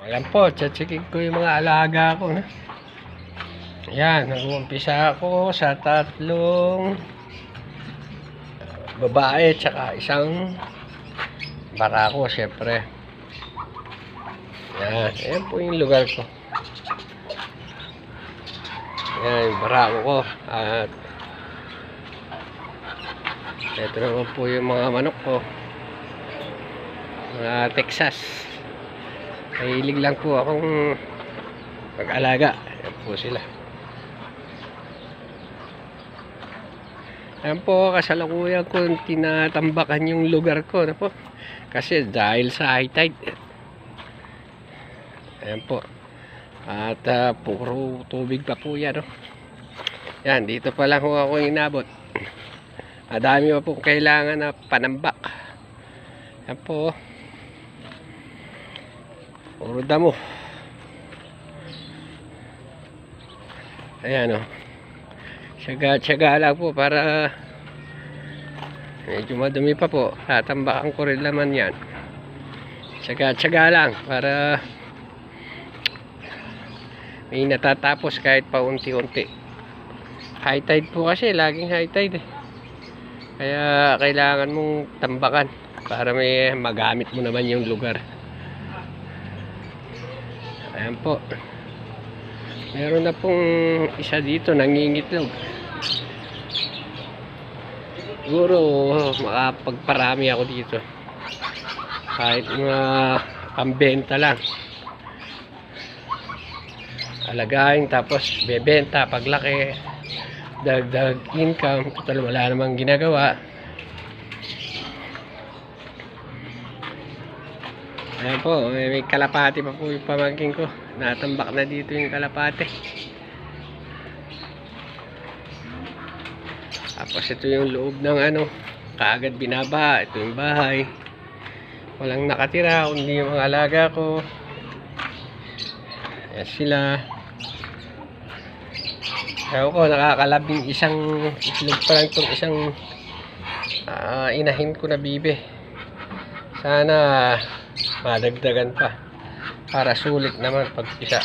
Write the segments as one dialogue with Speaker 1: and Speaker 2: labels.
Speaker 1: Ayan po, tsatsikin ko yung mga alaga ko. No? Ayan, nag-uumpisa ako sa tatlong babae tsaka isang barako, syempre. Ayan, ayan po yung lugar ko. Ayan, yung barako ko. At ito naman po yung mga manok ko. Mga Texas. Mahilig lang po akong mag-alaga. Ayan po sila. Ayan po, kasalukuyan ko tinatambakan yung lugar ko. Ano po? Kasi dahil sa high tide. Ayan po. At puro tubig pa po yan. No? Yan, dito pa lang ako inabot. Madami pa po kailangan na panambak. Ayan po. Puro damo. Ayan o. Tsaga-tsaga lang po para medyo madumi pa po. Tatambakan ko rin naman yan. Tsaga-tsaga lang para may natatapos kahit pa unti-unti. High tide po kasi. Laging high tide eh. Kaya kailangan mong tambakan para may magamit mo naman yung lugar. Ayan po. Meron na pong isa dito nangingitlog. Siguro makapagparami ako dito. Kahit mga pambenta lang. Alagain tapos bebenta paglaki. Dagdag income. Total wala namang ginagawa. Ayan po, may kalapati pa po yung pamangkin ko. Natambak na dito yung kalapati. Tapos ito yung loob ng ano, kaagad binaba. Ito yung bahay. Walang nakatira, kundi yung mga alaga ko. Ayan sila. Ewan ko, nakakalabing isang itlog pa lang itong isang inahin ko na bibe. Sana madagdagan pa para sulit naman pag isa.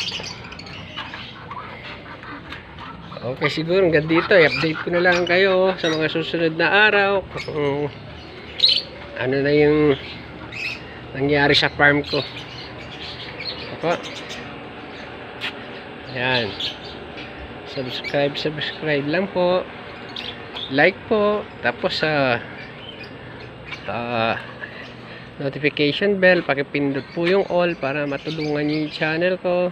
Speaker 1: Okay, siguro hanggang dito i-update ko na lang kayo sa mga susunod na araw kung ano na yung nangyari sa farm ko. Opo. Yan, subscribe lang po, like po, tapos notification bell, pakipindot po yung all para matulungan nyo yung channel ko.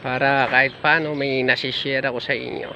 Speaker 1: Para kahit paano may nasishare ako sa inyo.